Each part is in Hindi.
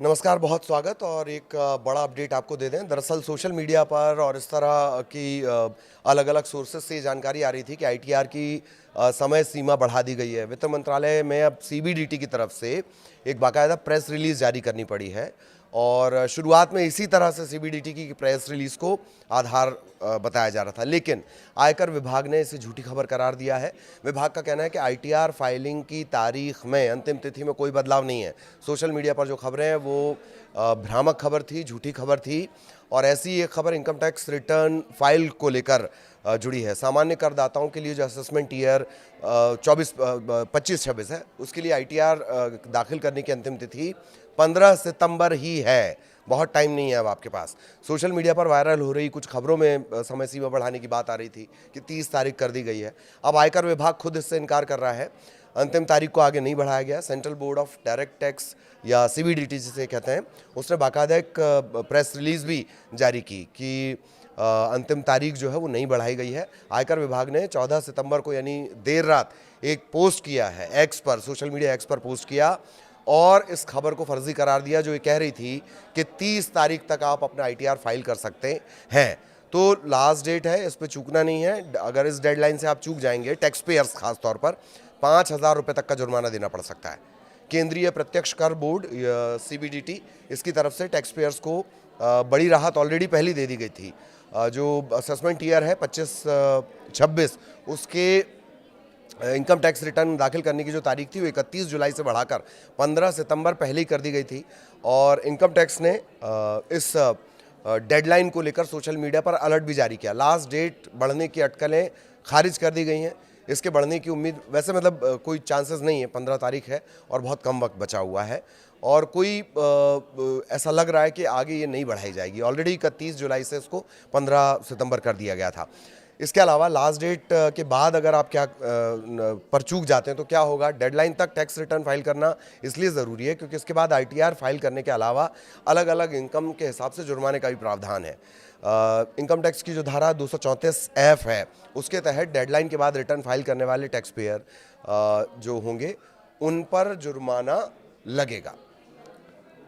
नमस्कार, बहुत स्वागत और एक बड़ा अपडेट आपको दे दें। दरअसल सोशल मीडिया पर और इस तरह की अलग-अलग सोर्सेस से जानकारी आ रही थी कि आईटीआर की समय सीमा बढ़ा दी गई है। वित्त मंत्रालय में अब सीबीडीटी की तरफ से एक बाकायदा प्रेस रिलीज़ जारी करनी पड़ी है और शुरुआत में इसी तरह से सीबीडीटी की प्रेस रिलीज़ को आधार बताया जा रहा था, लेकिन आयकर विभाग ने इसे झूठी खबर करार दिया है। विभाग का कहना है कि आईटीआर फाइलिंग की तारीख में अंतिम तिथि में कोई बदलाव नहीं है। सोशल मीडिया पर जो खबरें हैं वो भ्रामक खबर थी, झूठी खबर थी और ऐसी एक खबर इनकम टैक्स रिटर्न फाइल को लेकर जुड़ी है। सामान्य करदाताओं के लिए जो असेसमेंट ईयर 25-26 है, उसके लिए आईटीआर दाखिल करने की अंतिम तिथि 15 सितंबर ही है। बहुत टाइम नहीं है अब आपके पास। सोशल मीडिया पर वायरल हो रही कुछ खबरों में समय सीमा बढ़ाने की बात आ रही थी कि 30 तारीख कर दी गई है। अब आयकर विभाग खुद इससे इनकार कर रहा है। अंतिम तारीख को आगे नहीं बढ़ाया गया। Central board of direct tax या सीबीडीटी जिसे कहते हैं, उसने बाकायदा एक प्रेस रिलीज़ भी जारी की कि अंतिम तारीख जो है वो नहीं बढ़ाई गई है। आयकर विभाग ने 14 सितंबर को यानी देर रात एक पोस्ट किया है एक्स पर, सोशल मीडिया एक्स पर पोस्ट किया और इस खबर को फर्जी करार दिया जो ये कह रही थी कि 30 तारीख तक आप अपना आईटीआर फाइल कर सकते हैं। तो लास्ट डेट है, इस पर चूकना नहीं है। अगर इस डेडलाइन से आप चूक जाएंगे, टैक्स पेयर्स खास तौर पर 5,000 रुपये तक का जुर्माना देना पड़ सकता है। केंद्रीय प्रत्यक्ष कर बोर्ड सीबीडीटी, इसकी तरफ से टैक्स पेयर्स को बड़ी राहत ऑलरेडी पहले दे दी गई थी। जो असेसमेंट ईयर है 25-26, उसके इनकम टैक्स रिटर्न दाखिल करने की जो तारीख थी वो 31 जुलाई से बढ़ाकर 15 सितंबर पहले ही कर दी गई थी और इनकम टैक्स ने इस डेडलाइन को लेकर सोशल मीडिया पर अलर्ट भी जारी किया। लास्ट डेट बढ़ने की अटकलें खारिज कर दी गई हैं। इसके बढ़ने की उम्मीद वैसे कोई चांसेस नहीं है। 15 तारीख है और बहुत कम वक्त बचा हुआ है और कोई ऐसा लग रहा है कि आगे ये नहीं बढ़ाई जाएगी। ऑलरेडी 31 जुलाई से इसको 15 सितंबर कर दिया गया था। इसके अलावा लास्ट डेट के बाद अगर आप पर चूक जाते हैं तो क्या होगा, डेडलाइन तक टैक्स रिटर्न फाइल करना इसलिए ज़रूरी है क्योंकि इसके बाद आईटीआर फाइल करने के अलावा अलग अलग इनकम के हिसाब से जुर्माने का भी प्रावधान है। इनकम टैक्स की जो धारा 234F है, उसके तहत डेडलाइन के बाद रिटर्न फाइल करने वाले टैक्स पेयर जो होंगे उन पर जुर्माना लगेगा।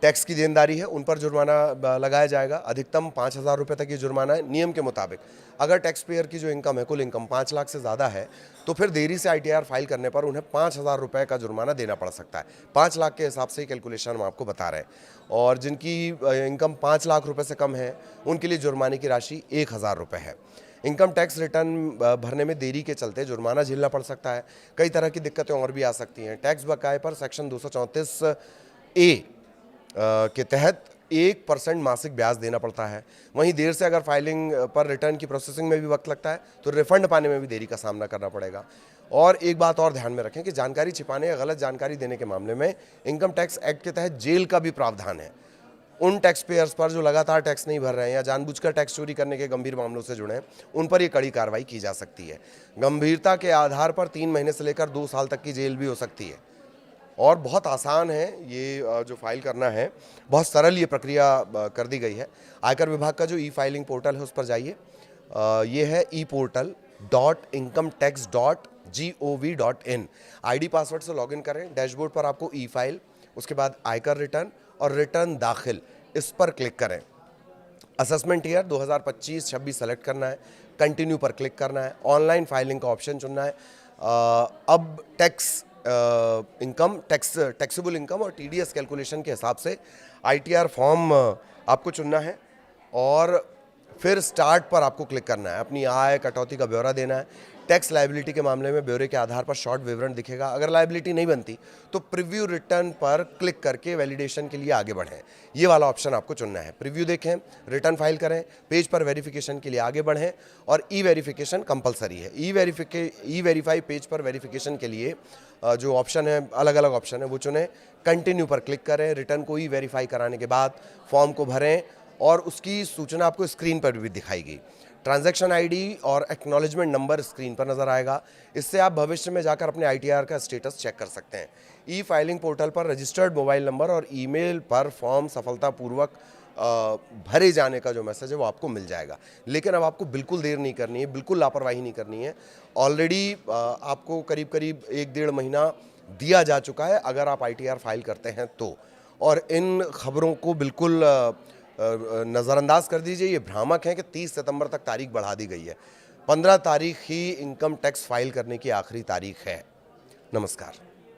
टैक्स की देनदारी है, उन पर जुर्माना लगाया जाएगा। अधिकतम 5,000 रुपये तक ये जुर्माना है नियम के मुताबिक। अगर टैक्स पेयर की जो इनकम है, कुल इनकम 5 लाख से ज़्यादा है, तो फिर देरी से आईटीआर फाइल करने पर उन्हें 5,000 रुपये का जुर्माना देना पड़ सकता है। 5 लाख के हिसाब से कैलकुलेशन हम आपको बता रहे हैं और जिनकी इनकम 5 लाख रुपये से कम है, उनके लिए जुर्माने की राशि 1,000 रुपये है। इनकम टैक्स रिटर्न भरने में देरी के चलते जुर्माना झेलना पड़ सकता है। कई तरह की दिक्कतें और भी आ सकती हैं। टैक्स बकाये पर सेक्शन 234A के तहत 1% मासिक ब्याज देना पड़ता है। वहीं देर से अगर फाइलिंग पर रिटर्न की प्रोसेसिंग में भी वक्त लगता है तो रिफंड पाने में भी देरी का सामना करना पड़ेगा। और एक बात और ध्यान में रखें कि जानकारी छिपाने या गलत जानकारी देने के मामले में इनकम टैक्स एक्ट के तहत जेल का भी प्रावधान है। उन टैक्स पेयर्स पर जो लगातार टैक्स नहीं भर रहे हैं या जानबूझकर टैक्स चोरी करने के गंभीर मामलों से जुड़े हैं, उन पर ये कड़ी कार्रवाई की जा सकती है। गंभीरता के आधार पर 3 महीने से लेकर 2 साल तक की जेल भी हो सकती है और बहुत आसान है ये जो फाइल करना है, बहुत सरल ये प्रक्रिया कर दी गई है। आयकर विभाग का जो ई फाइलिंग पोर्टल है उस पर जाइए। ये है eportal.incometax.gov.in। आईडी पासवर्ड से लॉगिन करें। डैशबोर्ड पर आपको ई फाइल, उसके बाद आयकर रिटर्न और रिटर्न दाखिल, इस पर क्लिक करें। असेसमेंट ईयर 2025-26 सेलेक्ट करना है, कंटिन्यू पर क्लिक करना है, ऑनलाइन फाइलिंग का ऑप्शन चुनना है। अब टैक्सेबल इनकम और टीडीएस कैलकुलेशन के हिसाब से आईटीआर फॉर्म आपको चुनना है और फिर स्टार्ट पर आपको क्लिक करना है। अपनी आय कटौती का ब्यौरा देना है। टैक्स लायबिलिटी के मामले में ब्यौरे के आधार पर शॉर्ट विवरण दिखेगा। अगर लायबिलिटी नहीं बनती तो प्रीव्यू रिटर्न पर क्लिक करके वैलिडेशन के लिए आगे बढ़ें। ये वाला ऑप्शन आपको चुनना है। प्रीव्यू देखें, रिटर्न फाइल करें, पेज पर वेरिफिकेशन के लिए आगे बढ़ें और ई वेरिफिकेशन कंपलसरी है। ई वेरीफाई पेज पर वेरिफिकेशन के लिए जो ऑप्शन है, अलग अलग ऑप्शन है, वो चुनें। कंटिन्यू पर क्लिक करें। रिटर्न को ई वेरीफाई कराने के बाद फॉर्म को भरें और उसकी सूचना आपको स्क्रीन पर भी दिखाएगी। ट्रांजैक्शन आईडी और एक्नॉलेजमेंट नंबर स्क्रीन पर नजर आएगा। इससे आप भविष्य में जाकर अपने आईटीआर का स्टेटस चेक कर सकते हैं। ई फाइलिंग पोर्टल पर रजिस्टर्ड मोबाइल नंबर और ईमेल पर फॉर्म सफलतापूर्वक भरे जाने का जो मैसेज है वो आपको मिल जाएगा। लेकिन अब आपको बिल्कुल देर नहीं करनी है, बिल्कुल लापरवाही नहीं करनी है। ऑलरेडी आपको करीब करीब 1-1.5 महीना दिया जा चुका है अगर आप आईटीआर फाइल करते हैं तो। और इन खबरों को बिल्कुल नज़रअंदाज कर दीजिए। ये भ्रामक है कि 30 सितंबर तक तारीख बढ़ा दी गई है। 15 तारीख ही इनकम टैक्स फाइल करने की आखिरी तारीख है। नमस्कार।